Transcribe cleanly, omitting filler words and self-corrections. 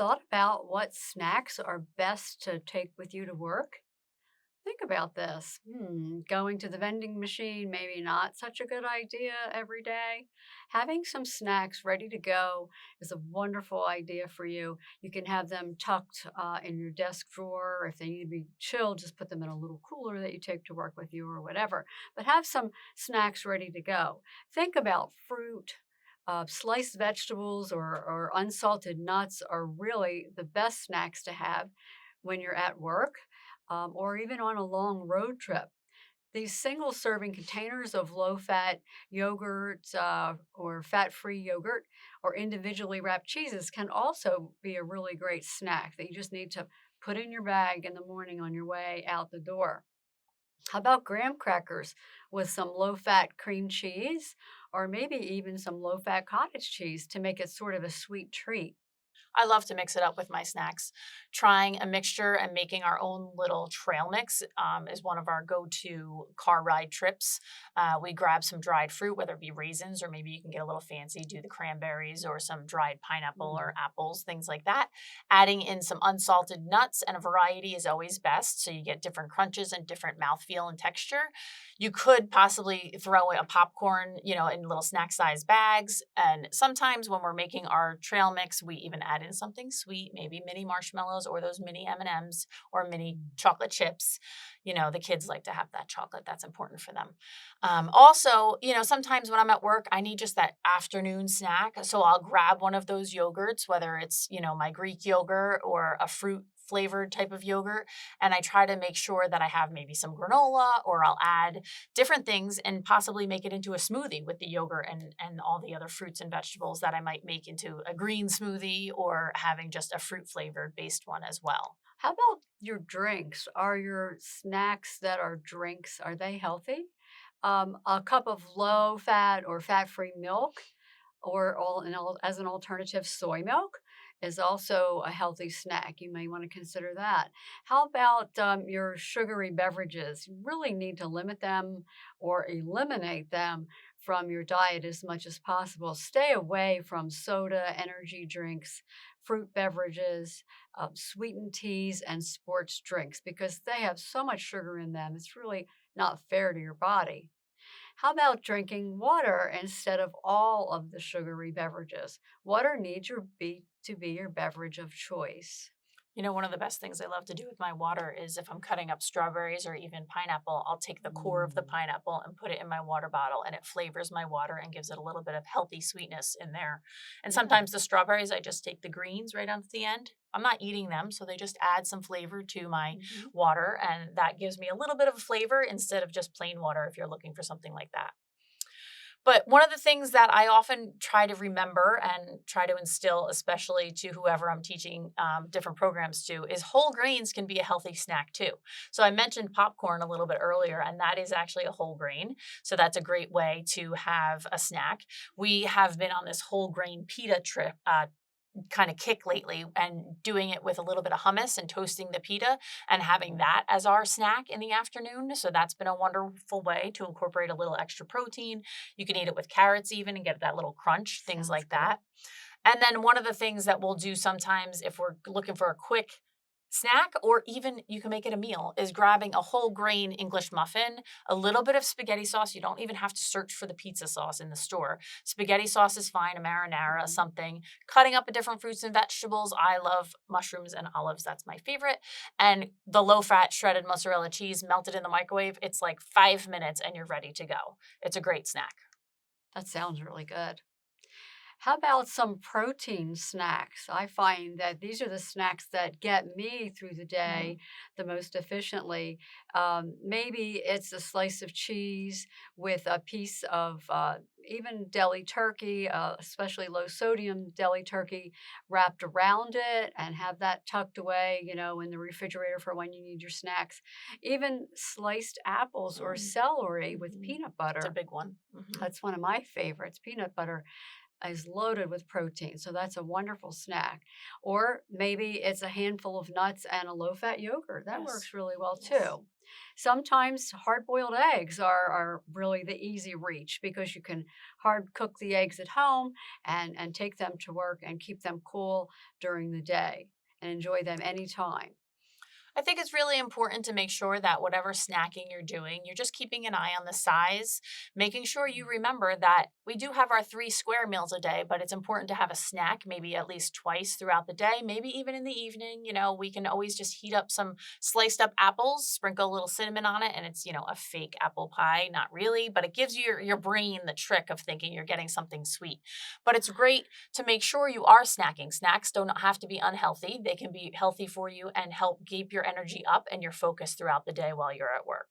thought about what snacks are best to take with you to work? Think about this. Going to the vending machine, maybe not such a good idea every day. Having some snacks ready to go is a wonderful idea for you. You can have them tucked in your desk drawer. If they need to be chilled, just put them in a little cooler that you take to work with you or whatever. But have some snacks ready to go. Think about fruit. Sliced vegetables or unsalted nuts are really the best snacks to have when you're at work or even on a long road trip. These single serving containers of low fat yogurt or fat free yogurt or individually wrapped cheeses can also be a really great snack that you just need to put in your bag in the morning on your way out the door. How about graham crackers with some low fat cream cheese or maybe even some low fat cottage cheese to make it sort of a sweet treat? I love to mix it up with my snacks. Trying a mixture and making our own little trail mix is one of our go to car ride trips. We grab some dried fruit, whether it be raisins or maybe you can get a little fancy, do the cranberries or some dried pineapple or apples, things like that. Adding in some unsalted nuts and a variety is always best. So you get different crunches and different mouthfeel and texture. You could possibly throw a popcorn, in little snack size bags. And sometimes when we're making our trail mix, we even add in something sweet, maybe mini marshmallows or those mini M&Ms or mini chocolate chips. The kids like to have that chocolate. That's important for them. Also, sometimes when I'm at work, I need just that afternoon snack. So I'll grab one of those yogurts, whether it's, my Greek yogurt or a fruit flavored type of yogurt. And I try to make sure that I have maybe some granola or I'll add different things and possibly make it into a smoothie with the yogurt and all the other fruits and vegetables that I might make into a green smoothie or having just a fruit flavored based one as well. How about your drinks? Are your snacks that are drinks, are they healthy? A cup of low fat or fat free milk or as an alternative, soy milk is also a healthy snack. You may want to consider that. How about your sugary beverages? You really need to limit them or eliminate them from your diet as much as possible. Stay away from soda, energy drinks, fruit beverages, sweetened teas, and sports drinks because they have so much sugar in them. It's really not fair to your body. How about drinking water instead of all of the sugary beverages? Water needs to be your beverage of choice. One of the best things I love to do with my water is if I'm cutting up strawberries or even pineapple, I'll take the core of the pineapple and put it in my water bottle and it flavors my water and gives it a little bit of healthy sweetness in there. And Yeah. sometimes the strawberries, I just take the greens right on the end. I'm not eating them, so they just add some flavor to my Mhm. water and that gives me a little bit of a flavor instead of just plain water if you're looking for something like that. But one of the things that I often try to remember and try to instill, especially to whoever I'm teaching different programs to, is whole grains can be a healthy snack too. So I mentioned popcorn a little bit earlier, and that is actually a whole grain. So that's a great way to have a snack. We have been on this whole grain pita trip. Kind of kick lately and doing it with a little bit of hummus and toasting the pita and having that as our snack in the afternoon. So that's been a wonderful way to incorporate a little extra protein. You can eat it with carrots even and get that little crunch, things Sounds like good. that. And then one of the things that we'll do sometimes if we're looking for a quick snack, or even you can make it a meal, is grabbing a whole grain English muffin, a little bit of spaghetti sauce. You don't even have to search for the pizza sauce in the store. Spaghetti sauce is fine, a marinara, Mhm. something. Cutting up the different fruits and vegetables. I love mushrooms and olives. That's my favorite. And the low fat shredded mozzarella cheese melted in the microwave. It's like 5 minutes and you're ready to go. It's a great snack. That sounds really good. How about some protein snacks? I find that these are the snacks that get me through the day Mhm. the most efficiently. Maybe it's a slice of cheese with a piece of even deli turkey, especially low sodium deli turkey, wrapped around it and have that tucked away, in the refrigerator for when you need your snacks. Even sliced apples or Mm. celery with Mhm. peanut It's a butter. big one. Mhm. That's one of my favorites, peanut butter is loaded with protein, so that's a wonderful snack. Or maybe it's a handful of nuts and a low-fat yogurt. That Yes. works really well Yes. too. Sometimes hard-boiled eggs are really the easy reach because you can hard cook the eggs at home and take them to work and keep them cool during the day and enjoy them anytime. I think it's really important to make sure that whatever snacking you're doing, you're just keeping an eye on the size, making sure you remember that we do have our 3 square meals a day, but it's important to have a snack maybe at least twice throughout the day, maybe even in the evening. We can always just heat up some sliced up apples, sprinkle a little cinnamon on it, and it's a fake apple pie, not really, but it gives your brain the trick of thinking you're getting something sweet. But it's great to make sure you are snacking. Snacks don't have to be unhealthy. They can be healthy for you and help keep your energy up and your focus throughout the day while you're at work.